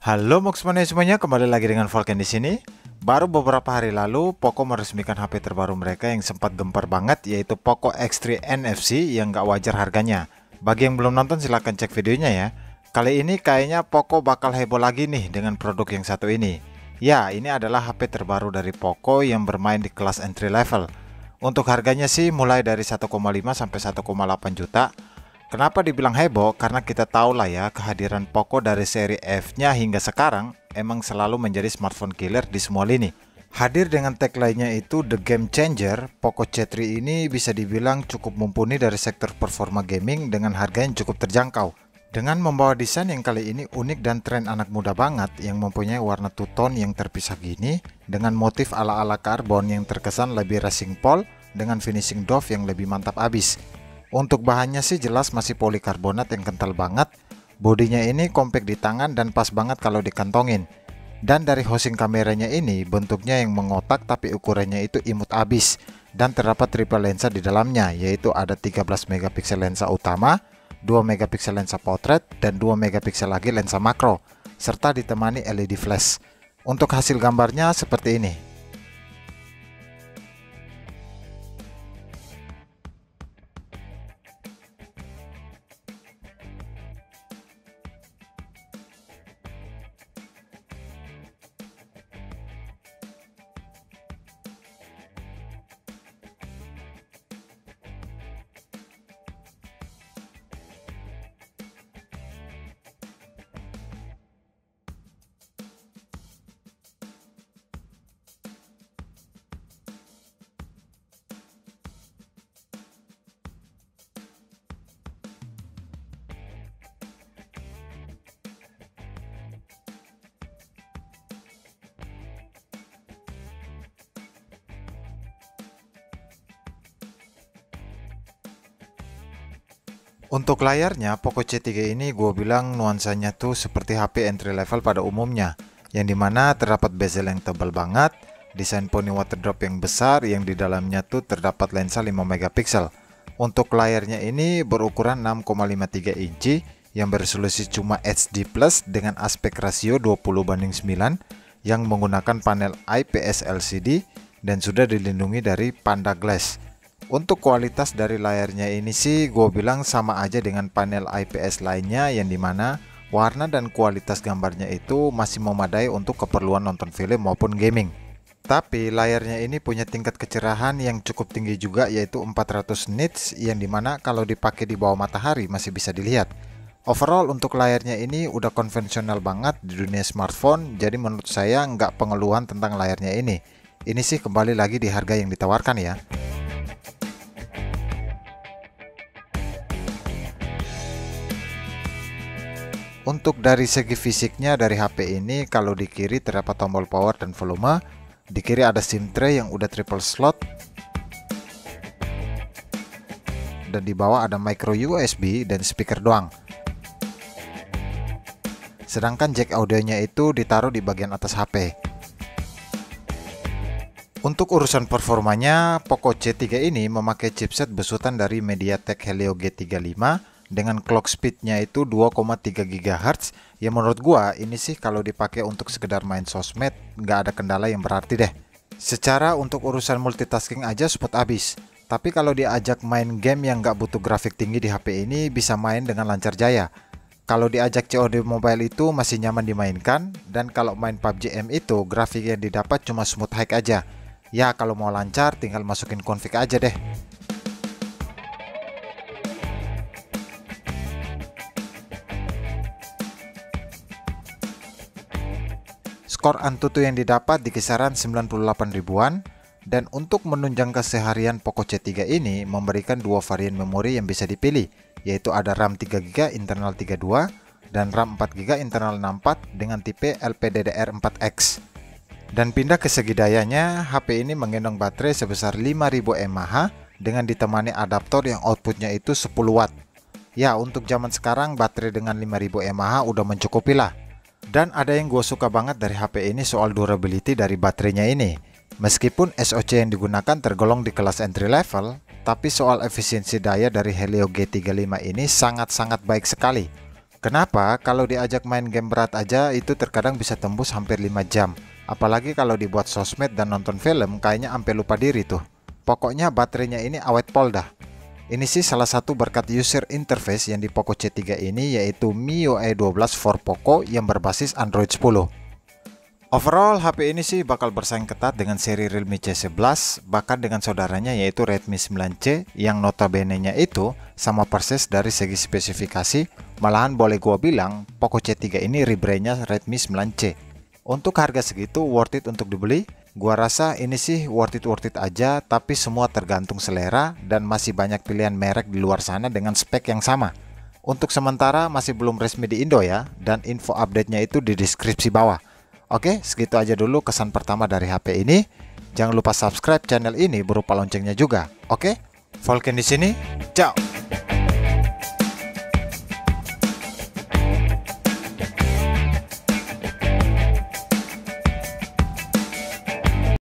Halo Moxmania semuanya, kembali lagi dengan Volken di sini. Baru beberapa hari lalu, Poco meresmikan HP terbaru mereka yang sempat gempar banget, yaitu Poco X3 NFC yang gak wajar harganya. Bagi yang belum nonton silahkan cek videonya ya. Kali ini kayaknya Poco bakal heboh lagi nih dengan produk yang satu ini. Ya, ini adalah HP terbaru dari Poco yang bermain di kelas entry level. Untuk harganya sih mulai dari 1,5 sampai 1,8 juta. Kenapa dibilang heboh? Karena kita tahu lah ya, kehadiran Poco dari seri F-nya hingga sekarang emang selalu menjadi smartphone killer di semua lini. Hadir dengan tagline-nya itu The Game Changer, Poco C3 ini bisa dibilang cukup mumpuni dari sektor performa gaming dengan harga yang cukup terjangkau. Dengan membawa desain yang kali ini unik dan tren anak muda banget yang mempunyai warna two tone yang terpisah gini dengan motif ala-ala karbon yang terkesan lebih racing pole dengan finishing doff yang lebih mantap abis. Untuk bahannya sih jelas masih polikarbonat yang kental banget. Bodinya ini compact di tangan dan pas banget kalau dikantongin. Dan dari housing kameranya ini bentuknya yang mengotak tapi ukurannya itu imut abis. Dan terdapat triple lensa di dalamnya, yaitu ada 13 megapiksel lensa utama, 2 megapiksel lensa portrait, dan 2 megapiksel lagi lensa makro, serta ditemani LED flash. Untuk hasil gambarnya seperti ini. Untuk layarnya, Poco C3 ini gue bilang nuansanya tuh seperti HP entry level pada umumnya, yang dimana terdapat bezel yang tebal banget, desain poni water drop yang besar, yang di dalamnya tuh terdapat lensa 5 megapiksel. Untuk layarnya ini berukuran 6,53 inci, yang beresolusi cuma HD Plus dengan aspek rasio 20:9, yang menggunakan panel IPS LCD, dan sudah dilindungi dari Panda Glass. Untuk kualitas dari layarnya ini sih gue bilang sama aja dengan panel IPS lainnya, yang dimana warna dan kualitas gambarnya itu masih memadai untuk keperluan nonton film maupun gaming. Tapi layarnya ini punya tingkat kecerahan yang cukup tinggi juga, yaitu 400 nits, yang dimana kalau dipakai di bawah matahari masih bisa dilihat. Overall untuk layarnya ini udah konvensional banget di dunia smartphone, jadi menurut saya nggak pengeluhan tentang layarnya ini. Ini sih kembali lagi di harga yang ditawarkan ya. Untuk dari segi fisiknya dari HP ini, kalau di kiri terdapat tombol power dan volume, di kiri ada SIM tray yang udah triple slot, dan di bawah ada micro USB dan speaker doang. Sedangkan jack audionya itu ditaruh di bagian atas HP. Untuk urusan performanya, Poco C3 ini memakai chipset besutan dari MediaTek Helio G35 dengan clock speednya itu 2,3 GHz. Ya menurut gua ini sih kalau dipakai untuk sekedar main sosmed nggak ada kendala yang berarti deh. Secara untuk urusan multitasking aja spot abis. Tapi kalau diajak main game yang nggak butuh grafik tinggi di HP ini bisa main dengan lancar jaya. Kalau diajak COD mobile itu masih nyaman dimainkan, dan kalau main PUBG M itu grafik yang didapat cuma smooth high aja. Ya kalau mau lancar tinggal masukin config aja deh. Skor Antutu yang didapat di kisaran 98 ribuan, dan untuk menunjang keseharian Poco C3 ini memberikan dua varian memori yang bisa dipilih, yaitu ada RAM 3GB internal 32 dan RAM 4GB internal 64 dengan tipe LPDDR4X. Dan pindah ke segi dayanya, HP ini menggendong baterai sebesar 5000 mAh dengan ditemani adaptor yang outputnya itu 10 watt. Ya untuk zaman sekarang baterai dengan 5000 mAh udah mencukupi lah. Dan ada yang gue suka banget dari HP ini soal durability dari baterainya ini. Meskipun SoC yang digunakan tergolong di kelas entry level, tapi soal efisiensi daya dari Helio G35 ini sangat-sangat baik sekali. Kenapa? Kalau diajak main game berat aja itu terkadang bisa tembus hampir 5 jam. Apalagi kalau dibuat sosmed dan nonton film, kayaknya sampai lupa diri tuh. Pokoknya baterainya ini awet pol dah. Ini sih salah satu berkat user interface yang di Poco C3 ini, yaitu MIUI 12 for Poco yang berbasis Android 10. Overall, HP ini sih bakal bersaing ketat dengan seri Realme C11, bahkan dengan saudaranya yaitu Redmi 9C yang notabene-nya itu sama persis dari segi spesifikasi. Malahan boleh gua bilang Poco C3 ini rebrandnya Redmi 9C. Untuk harga segitu worth it untuk dibeli? Gua rasa ini sih worth it aja, tapi semua tergantung selera dan masih banyak pilihan merek di luar sana dengan spek yang sama. Untuk sementara masih belum resmi di Indo ya, dan info update-nya itu di deskripsi bawah. Oke, segitu aja dulu kesan pertama dari HP ini. Jangan lupa subscribe channel ini berupa loncengnya juga. Oke, Volken di sini. Ciao.